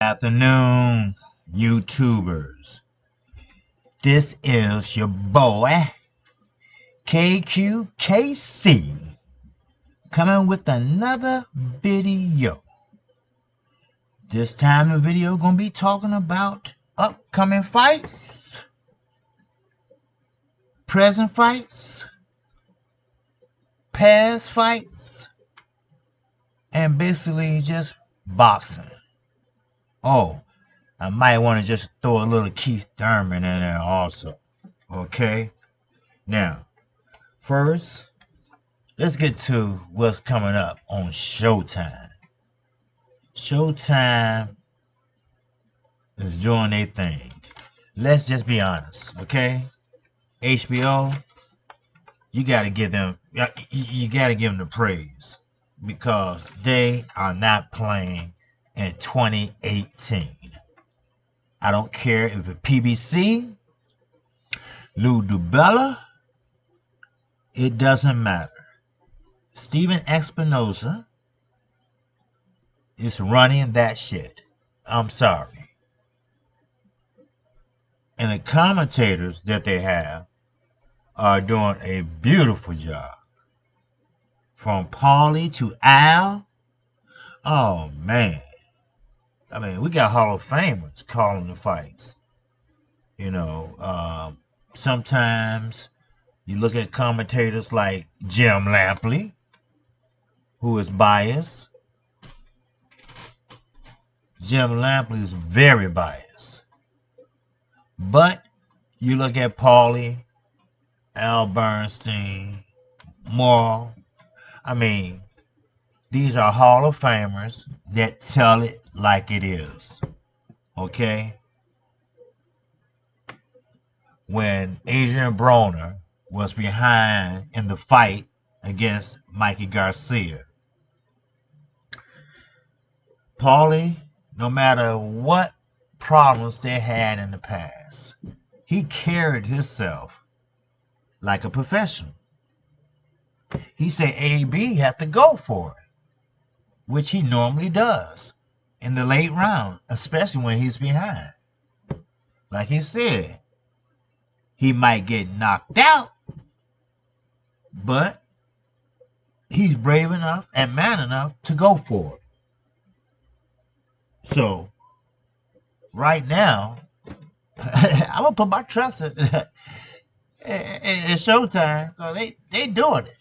Afternoon, YouTubers. This is your boy, KQKC, coming with another video. This time the video gonna be talking about upcoming fights, present fights, past fights, and basically just boxing. Oh, I might want to just throw a little Keith Thurman in there also. Okay? Now, first, let's get to what's coming up on Showtime. Showtime is doing their thing. Let's just be honest, okay? HBO, you gotta give them the praise because they are not playing in 2018. I don't care if it's PBC, Lou DiBella, it doesn't matter. Steven Espinosa is running that shit. I'm sorry. And the commentators that they have are doing a beautiful job. From Paulie to Al. Oh, man. I mean, we got Hall of Famers calling the fights. You know, sometimes you look at commentators like Jim Lampley, who is biased. Jim Lampley is very biased. But you look at Paulie, Al Bernstein, Morrill. I mean, these are Hall of Famers that tell it like it is. Okay? When Adrian Broner was behind in the fight against Mikey Garcia, Paulie, no matter what problems they had in the past, he carried himself like a professional. He said AB had to go for it, which he normally does in the late round, especially when he's behind. Like he said, he might get knocked out, but he's brave enough and man enough to go for it. So, right now, I'm going to put my trust in Showtime. They doing it.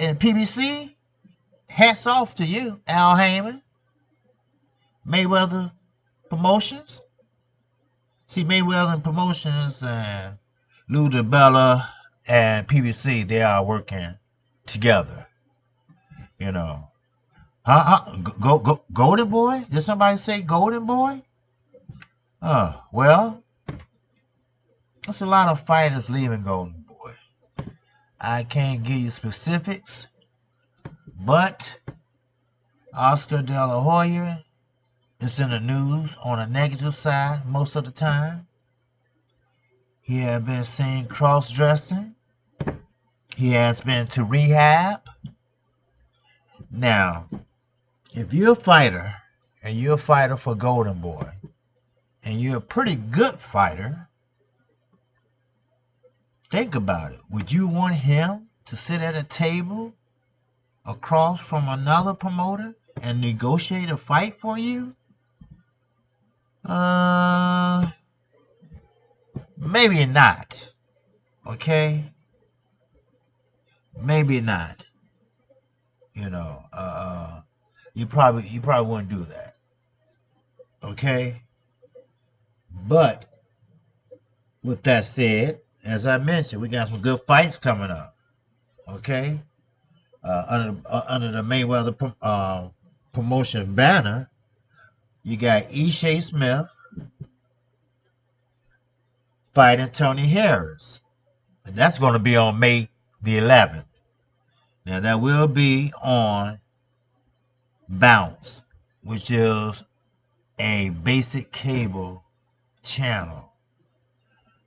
And PBC, hats off to you, Al Heyman. Mayweather Promotions. See, Mayweather Promotions and Lou DiBella and PBC, they are working together. You know. Golden Boy? Did somebody say Golden Boy? Well, there's a lot of fighters leaving Golden Boy. I can't give you specifics, but Oscar De La Hoya is in the news on a negative side most of the time. He has been seen cross-dressing. He has been to rehab. Now, if you're a fighter, and you're a fighter for Golden Boy, and you're a pretty good fighter, think about it. Would you want him to sit at a table across from another promoter and negotiate a fight for you? Maybe not. Okay? Maybe not. You know, you probably wouldn't do that. Okay? But with that said, as I mentioned, we got some good fights coming up. Okay? Under the Mayweather promotion banner, you got Ishai Smith fighting Tony Harris. And that's going to be on May the 11th. Now, that will be on Bounce, which is a basic cable channel.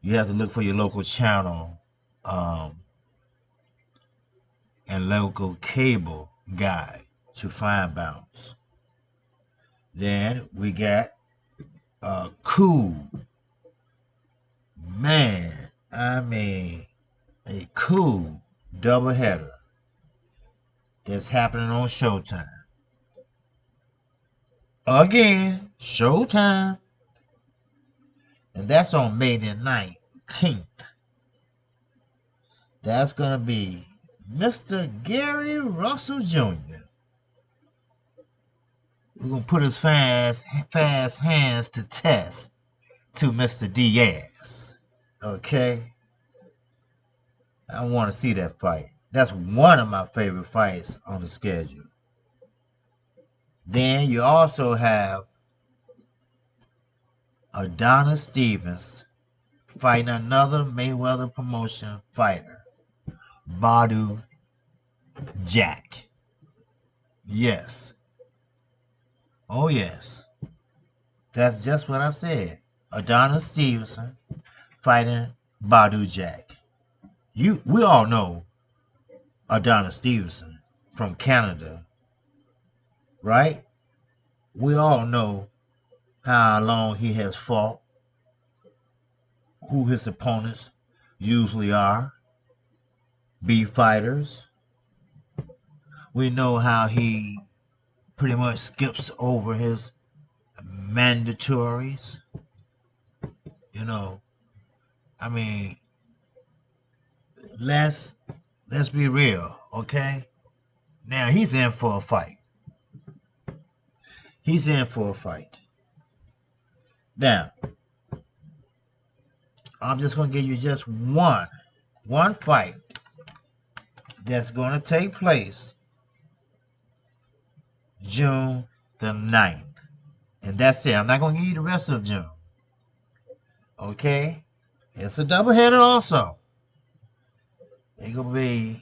You have to look for your local channel and local cable guide to find Bounce. Then we got cool, man, I mean, a cool doubleheader that's happening on Showtime. Again, Showtime. And that's on May the 19th. That's going to be Mr. Gary Russell Jr. We're going to put his fast hands to test to Mr. Diaz. Okay? I want to see that fight. That's one of my favorite fights on the schedule. Then you also have Adonis Stevens fighting another Mayweather promotion fighter, Badu Jack. Yes. Oh, yes. That's just what I said. Adonis Stevenson fighting Badu Jack. We all know Adonis Stevenson from Canada, right? We all know how long he has fought, who his opponents usually are, B fighters. We know how he pretty much skips over his mandatories. You know, I mean, let's be real, okay? Now he's in for a fight. He's in for a fight. Now, I'm just going to give you just one fight that's going to take place June the 9th. And that's it. I'm not going to give you the rest of June. Okay? It's a doubleheader also. It's going to be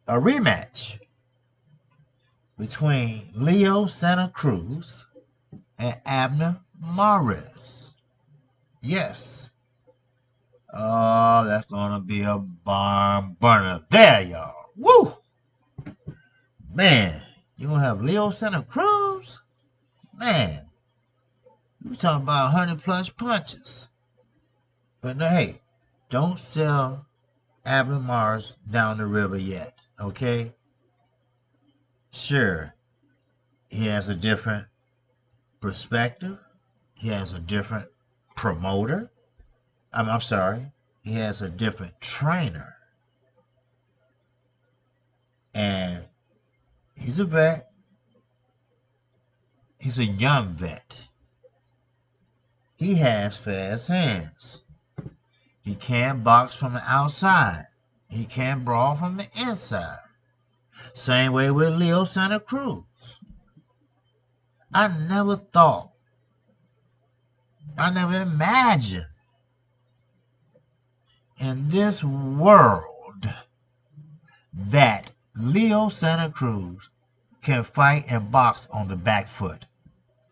a rematch between Leo Santa Cruz and Abner Mares. Yes. Oh, that's going to be a barn burner there, y'all. Woo! Man, you're going to have Leo Santa Cruz? Man, you're talking about 100 plus punches. But no, hey, don't sell Abner Mares down the river yet, okay? Sure, he has a different perspective. He has a different promoter. I'm sorry. He has a different trainer. And he's a vet. He's a young vet. He has fast hands. He can box from the outside. He can brawl from the inside. Same way with Leo Santa Cruz. I never imagined in this world that Leo Santa Cruz can fight and box on the back foot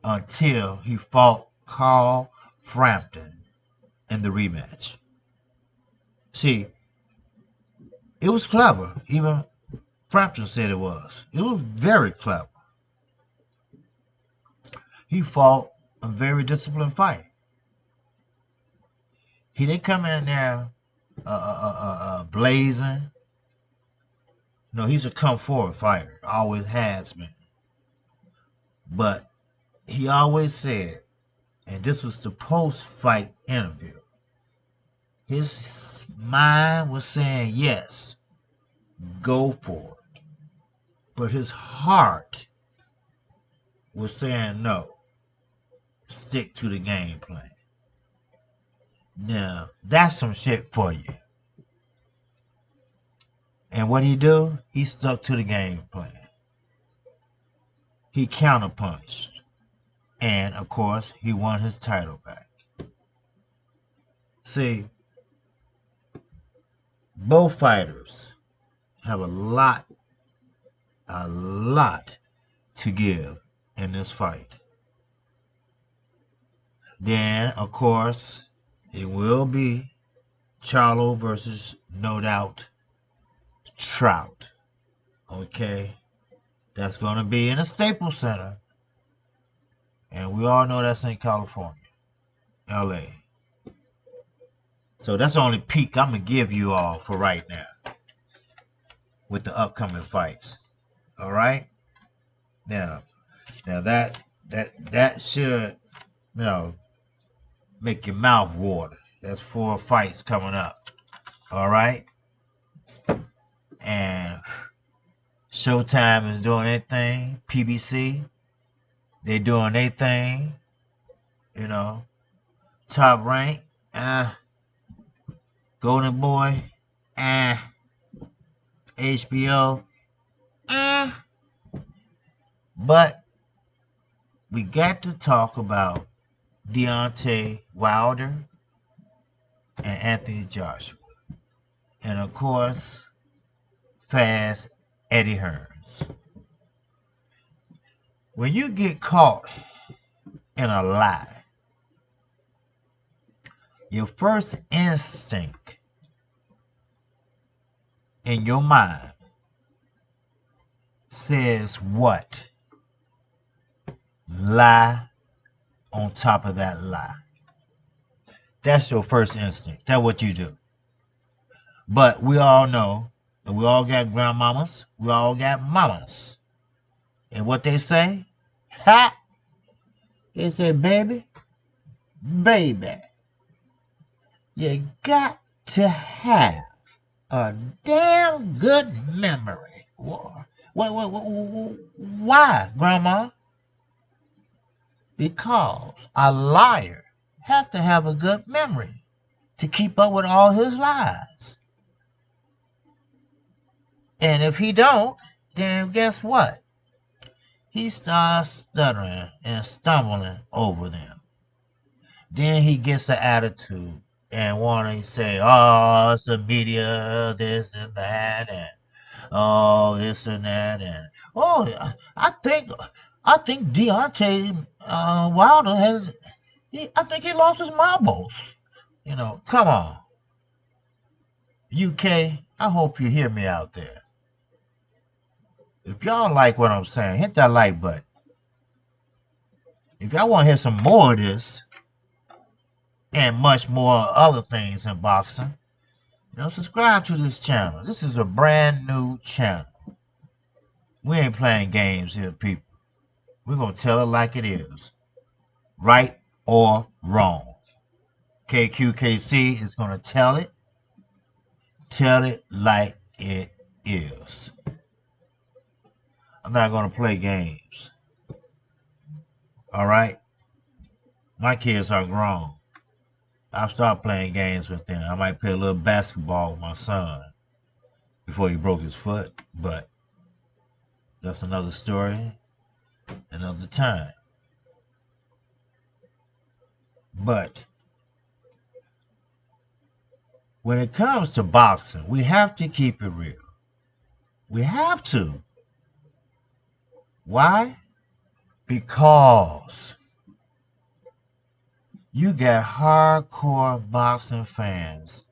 until he fought Carl Frampton in the rematch. See, it was clever. Even Frampton said it was. It was very clever. He fought a very disciplined fight. He didn't come in there blazing. No, he's a come forward fighter. Always has been. But he always said, and this was the post-fight interview, his mind was saying, yes, go for it. But his heart was saying, no, stick to the game plan. Now, that's some shit for you. And what he do? He stuck to the game plan. He counterpunched. And, of course, he won his title back. See, both fighters have a lot to give in this fight. Then, of course, it will be Charlo versus, no doubt, Trout. Okay? That's going to be in a Staples Center. And we all know that's in California. LA. So that's the only peek I'm gonna give you all for right now with the upcoming fights. All right. Now that should, make your mouth water. That's 4 fights coming up. All right. And Showtime is doing their thing. PBC, they doing their thing. Top Rank, Golden Boy, HBO, But we got to talk about Deontay Wilder and Anthony Joshua. And of course, Fast Eddie Hearns. When you get caught in a lie, your first instinct in your mind says what? Lie on top of that lie. That's your first instinct. That's what you do. But we all know that we all got grandmamas. We all got mamas. And what they say? Ha! They say, baby, you got to have a damn good memory. Why, Grandma? Because a liar has to have a good memory to keep up with all his lies. And if he don't, then guess what? He starts stuttering and stumbling over them. Then he gets an attitude and want to say, oh, it's the media, this and that, and oh, this and that, and oh, I think Deontay Wilder I think he lost his marbles. Come on. UK, I hope you hear me out there. If y'all like what I'm saying, hit that like button. If y'all want to hear some more of this and much more other things in boxing, subscribe to this channel. This is a brand new channel. We ain't playing games here, people. We're going to tell it like it is. Right or wrong. KQKC is going to tell it like it is. I'm not going to play games. All right? My kids are grown. I've stopped playing games with them. I might play a little basketball with my son before he broke his foot, but that's another story, another time. But when it comes to boxing, we have to keep it real. We have to. Why? Because you got hardcore boxing fans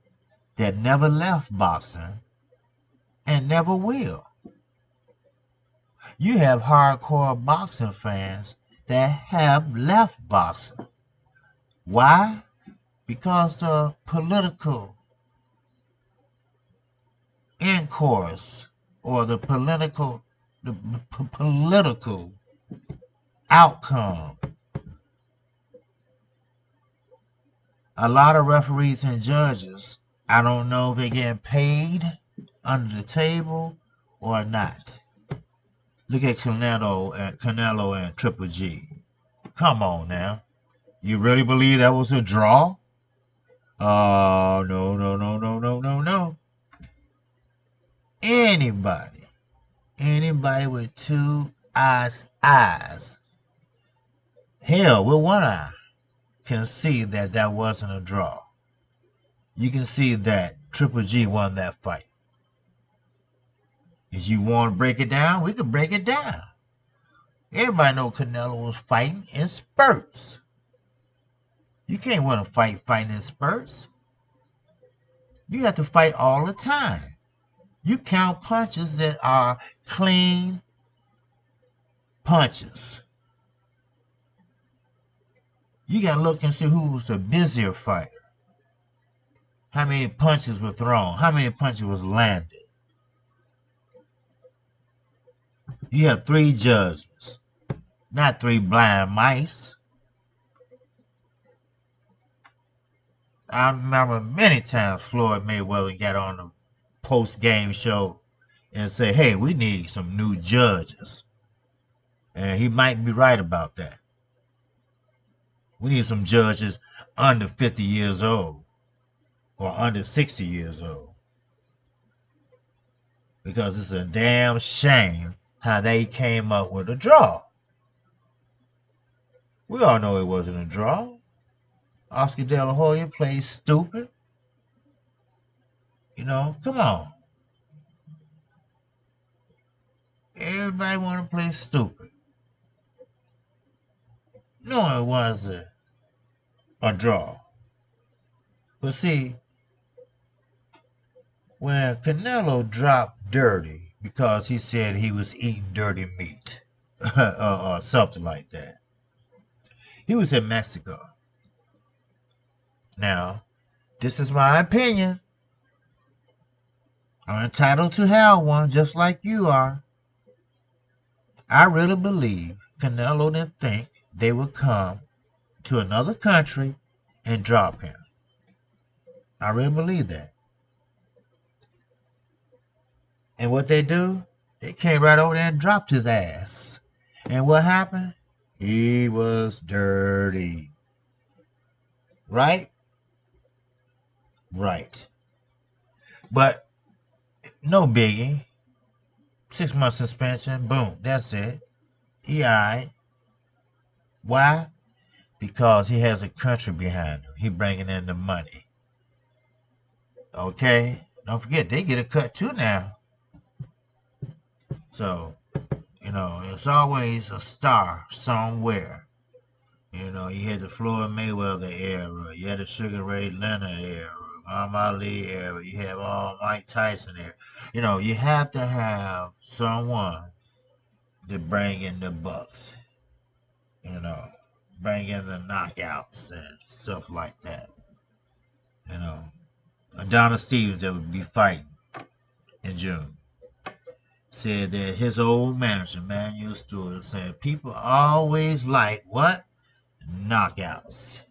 that never left boxing and never will. You have hardcore boxing fans that have left boxing. Why? Because the political intercourse or the political outcome. A lot of referees and judges, I don't know if they're getting paid under the table or not. Look at Canelo and Triple G. Come on now. You really believe that was a draw? Oh, no. Anybody with 2 eyes, hell, with 1 eye, can see that wasn't a draw. You can see that Triple G won that fight. If you want to break it down, we can break it down. Everybody knows Canelo was fighting in spurts. You can't win a fight fighting in spurts. You have to fight all the time. You count punches that are clean punches. You got to look and see who was a busier fighter. How many punches were thrown? How many punches was landed? You have 3 judges, not 3 blind mice. I remember many times Floyd Mayweather got on the post-game show and say, hey, we need some new judges. And he might be right about that. We need some judges under 50 years old or under 60 years old. Because it's a damn shame how they came up with a draw. We all know it wasn't a draw. Oscar De La Hoya played stupid. You know, come on. Everybody want to play stupid. No, it wasn't a draw. But see, when Canelo dropped dirty because he said he was eating dirty meat or something like that, he was in Mexico. Now, this is my opinion. I'm entitled to have one just like you are. I really believe Canelo didn't think they would come to another country and drop him. I really believe that. And what they do, they came right over there and dropped his ass. And what happened? He was dirty. Right? Right. But no biggie. 6 months suspension. Boom. That's it. He alright. Why? Because he has a country behind him. He bringing in the money. Okay? Don't forget, they get a cut too now. So, you know, it's always a star somewhere. You know, you had the Floyd Mayweather era. You had the Sugar Ray Leonard era. Muhammad Ali era. You have all Mike Tyson era. You know, you have to have someone to bring in the bucks. You know, bring in the knockouts and stuff like that. You know, Adonis Stevens that would be fighting in June said that his old manager, Manuel Stewart, said people always like what? Knockouts.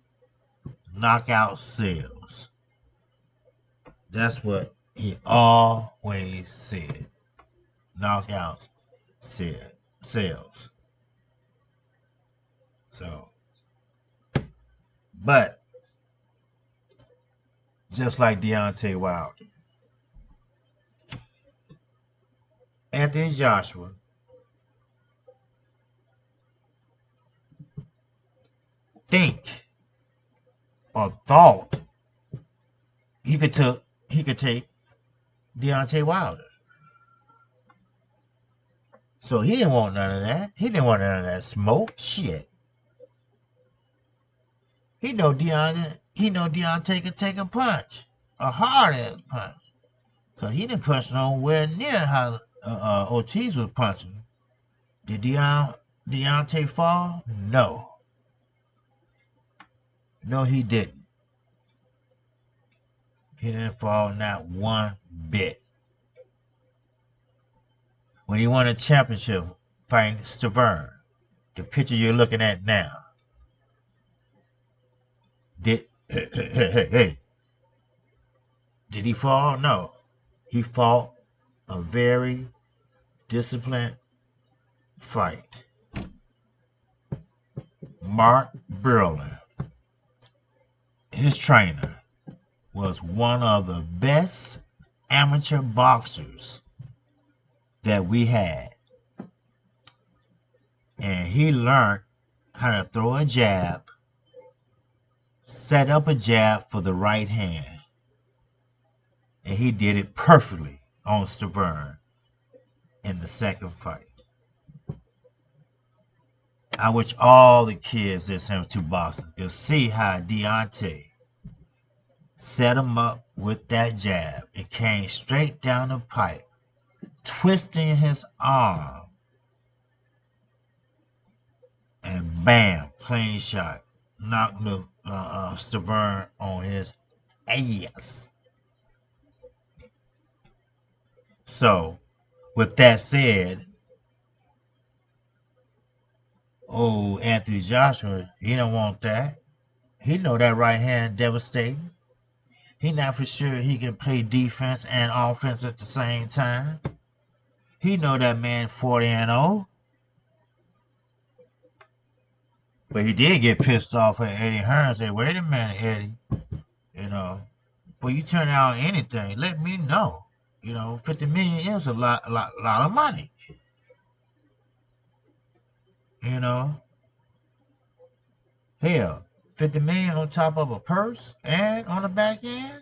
Knockout sales. That's what he always said. Knockouts sales. So, but just like Deontay Wilder, Anthony Joshua think or thought he could take Deontay Wilder. So he didn't want none of that. He didn't want none of that smoke shit. He know Deontay could take a punch, a hard ass punch. So he didn't punch nowhere near how Ortiz was punching. Did Deontay fall? No. No, he didn't. He didn't fall not one bit. When he won a championship fighting Thurman, the picture you're looking at now, did he fall? No. He fought a very disciplined fight. Mark Berlin, his trainer, was one of the best amateur boxers that we had. And he learned how to throw a jab, set up a jab for the right hand. And he did it perfectly on Thurman in the second fight. I wish all the kids that sent to boxing could see how Deontay set him up with that jab. It came straight down the pipe, twisting his arm, and bam, clean shot, knocked the Thurman on his ass. So, with that said, Anthony Joshua, he don't want that. He know that right hand devastating. He not for sure he can play defense and offense at the same time. He know that man 40-0. But he did get pissed off at Eddie Hearns. Say, wait a minute, Eddie. But you turn out anything, let me know. 50 million is a lot of money. Hell, 50 million on top of a purse and on the back end.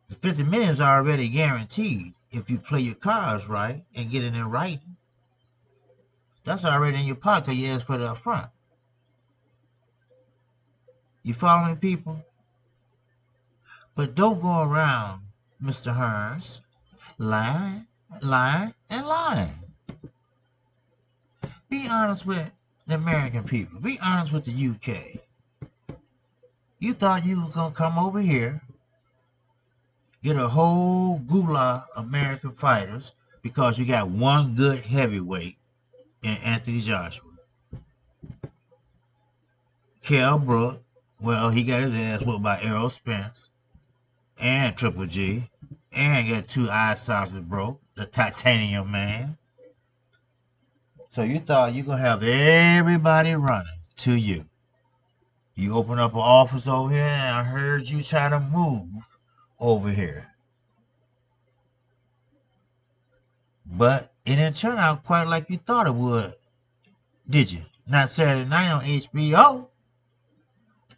The 50 million is already guaranteed if you play your cards right and get it in writing. That's already in your pocket. You ask for it up front. You following people? But don't go around, Mr. Hearns, lying, and lying. Be honest with the American people. Be honest with the UK. You thought you was going to come over here, get a whole goulash American fighters because you got one good heavyweight in Anthony Joshua. Kell Brook, well, he got his ass whooped by Errol Spence and Triple G, and got 2 eye sockets broke, the titanium man. So you thought you going to have everybody running to you. You open up an office over here, and I heard you try to move over here. But it didn't turn out quite like you thought it would, did you? Not Saturday night on HBO.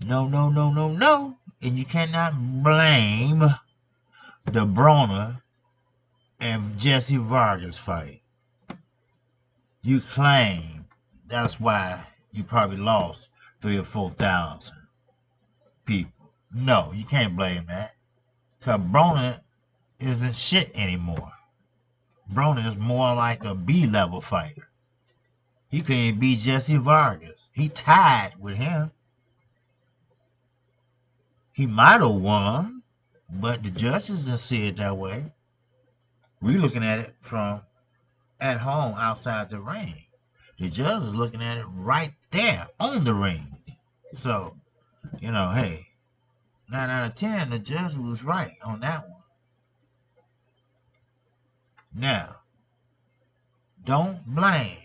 No. And you cannot blame the Broner and Jesse Vargas fight. You claim that's why you probably lost 3,000 or 4,000 people. No, you can't blame that. Because Broner isn't shit anymore. Broner is more like a B-level fighter. He couldn't beat Jesse Vargas. He tied with him. He might have won, but the judges didn't see it that way. We're looking at it from at home outside the ring. The judge is looking at it right there on the ring. So, hey, 9 out of 10, the judge was right on that one. Now, don't blame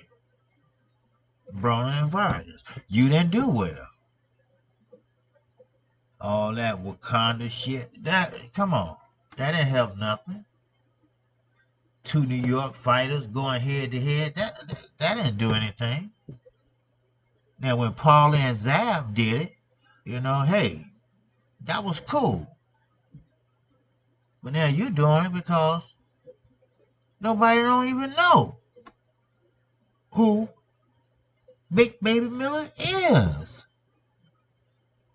Broner and Vargas. You didn't do well. All that Wakanda shit, come on, that didn't help nothing. 2 New York fighters going head to head, that didn't do anything. Now when Paulie and Zab did it, hey, that was cool. But now you're doing it because nobody don't even know who Big Baby Miller is.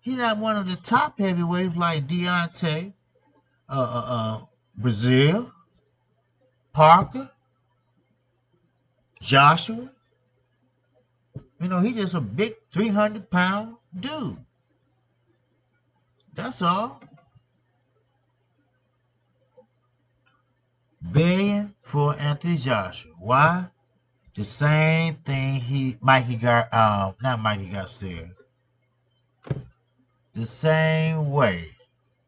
He's not one of the top heavyweights like Deontay, Brazil, Parker, Joshua. He's just a big 300-pound dude. That's all. Billion for Anthony Joshua. Why? The same thing not Mikey Garcia. The same way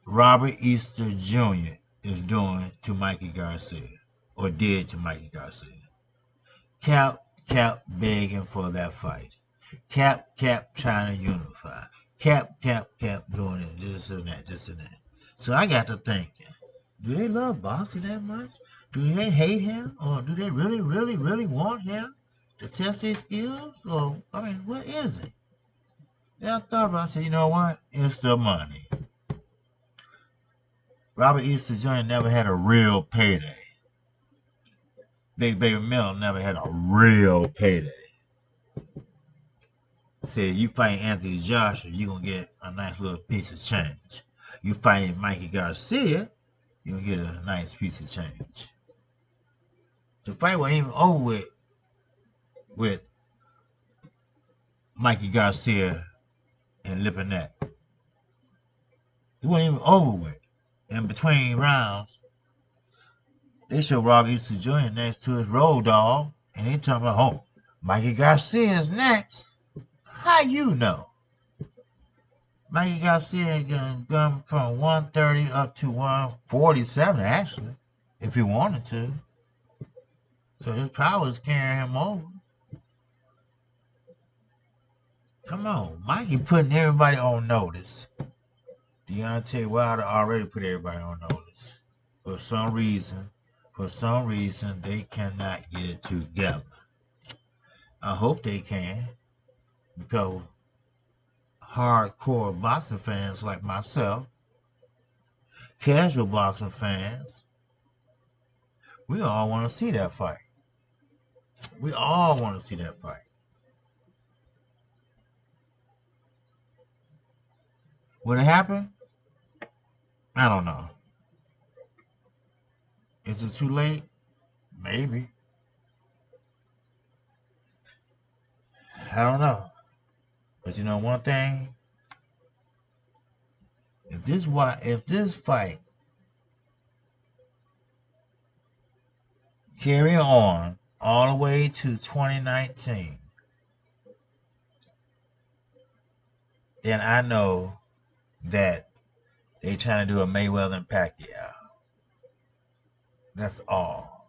Robert Easter Jr. is doing to Mikey Garcia, or did to Mikey Garcia. Cap begging for that fight. Cap trying to unify. Cap doing it, this and that. So I got to thinking, do they love Boxer that much? Do they hate him? Or do they really want him to test his skills? Or, what is it? And I thought about it, I said, you know what? It's the money. Robert Easter Jr. never had a real payday. Big Baby Miller never had a real payday. Said you fight Anthony Joshua, you're going to get a nice little piece of change. You fight Mikey Garcia, you're going to get a nice piece of change. The fight wasn't even over with Mikey Garcia and Lipinette. It wasn't even over with. In between rounds, they show Rob Easter Jr. next to his road dog, and they talking about, oh, Mikey Garcia's next. How you know? Mikey Garcia gone from 130 up to 147, actually, if he wanted to. So his power is carrying him over. Come on, Mikey putting everybody on notice. Deontay Wilder already put everybody on notice. For some reason, they cannot get it together. I hope they can, because hardcore boxing fans like myself, casual boxing fans, we all want to see that fight. We all want to see that fight. Would it happen? I don't know. Is it too late? Maybe. I don't know. But you know one thing? If this fight carry on all the way to 2019, then I know that they trying to do a Mayweather and Pacquiao. That's all.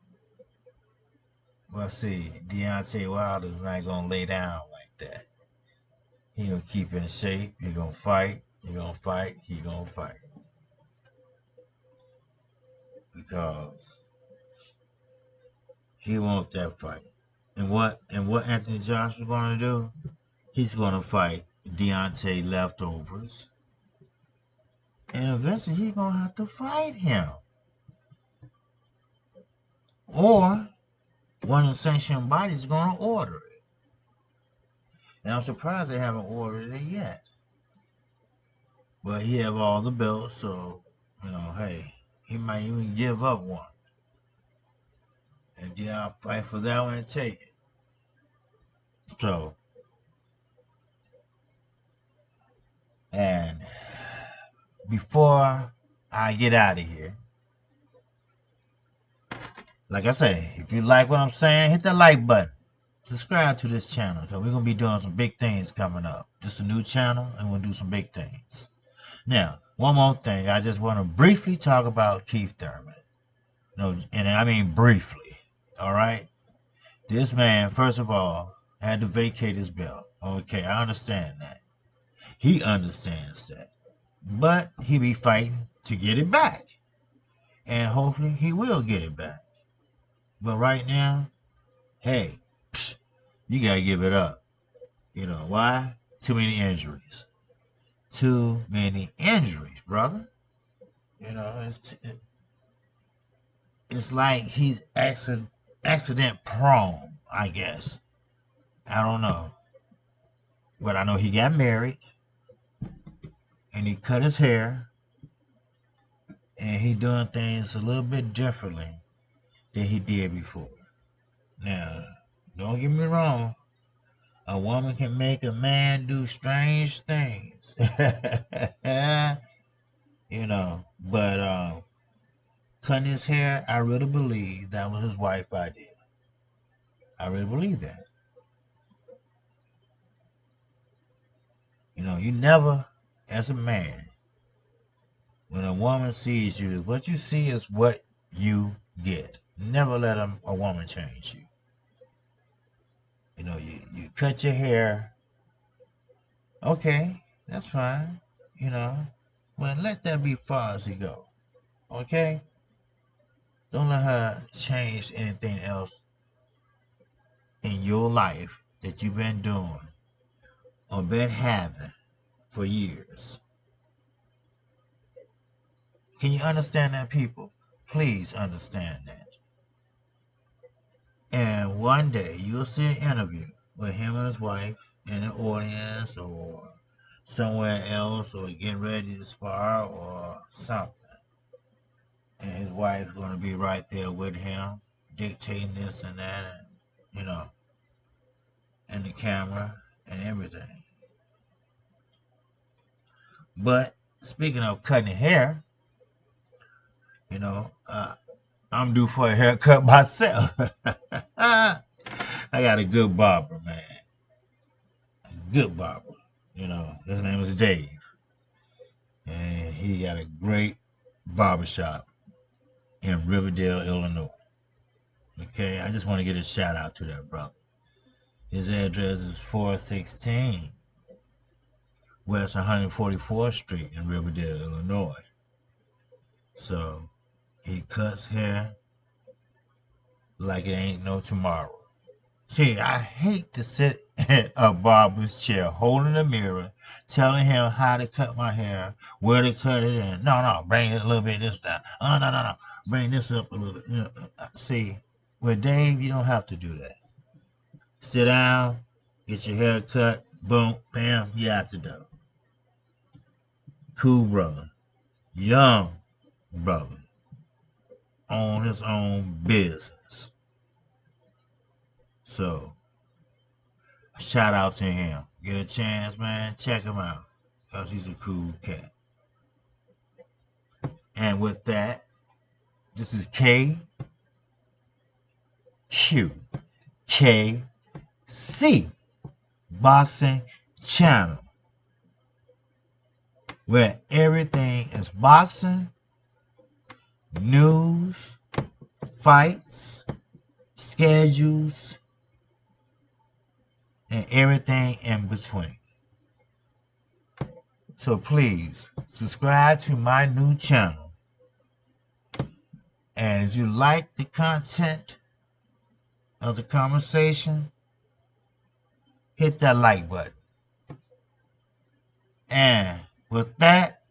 Well, see, Deontay Wilder's not going to lay down like that. He going to keep in shape. He going to fight. He going to fight. He going to fight. Because he wants that fight. And what Anthony Joshua going to do? He's going to fight Deontay leftovers. And eventually he's going to have to fight him. Or one of the sanctioned bodies is going to order it. And I'm surprised they haven't ordered it yet. But he have all the belts, so, hey, he might even give up one. And then I'll fight for that one and take it. So, and before I get out of here, like I say, if you like what I'm saying, hit that like button. Subscribe to this channel. So we're going to be doing some big things coming up. Just a new channel, and we'll do some big things. Now, one more thing. I just want to briefly talk about Keith Thurman. And I mean briefly. All right? This man, first of all, had to vacate his belt. Okay, I understand that. He understands that. But he be fighting to get it back. And hopefully he will get it back. But right now, hey, you got to give it up. Why? Too many injuries. Too many injuries, brother. It's like he's accident prone, I guess. I don't know. But I know he got married. And he cut his hair. And he doing things a little bit differently than he did before. Now, don't get me wrong. A woman can make a man do strange things. But cutting his hair, I really believe that was his wife's idea. I really believe that. You never, as a man, when a woman sees you, what you see is what you get. Never let a woman change you. You cut your hair. Okay, that's fine. But let that be far as you go. Okay? Don't let her change anything else in your life that you've been doing or been having for years. Can you understand that, people? Please understand that. And one day you'll see an interview with him and his wife in the audience or somewhere else, or getting ready to spar or something. And his wife's going to be right there with him, dictating this and that, and the camera and everything. But speaking of cutting hair, you know, I'm due for a haircut myself. I got a good barber, man. A good barber. You know, his name is Dave. And he got a great barbershop in Riverdale, Illinois. Okay, I just want to get a shout out to that brother. His address is 416 West 144th Street in Riverdale, Illinois. So he cuts hair like it ain't no tomorrow. See, I hate to sit in a barber's chair holding a mirror, telling him how to cut my hair, where to cut it, and no, bring it a little bit this down. Oh, no, bring this up a little bit. You know, see, with Dave, you don't have to do that. Sit down, get your hair cut, boom, bam, you out the door. Cool brother, young brother, on his own business. So, shout out to him. Get a chance, man, check him out, because he's a cool cat. And with that, this is KQKC Boxing Channel, where everything is boxing, news, fights, schedules, and everything in between. So please subscribe to my new channel. And if you like the content of the conversation, hit that like button. And with that,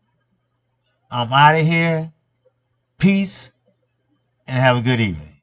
I'm out of here. Peace and have a good evening.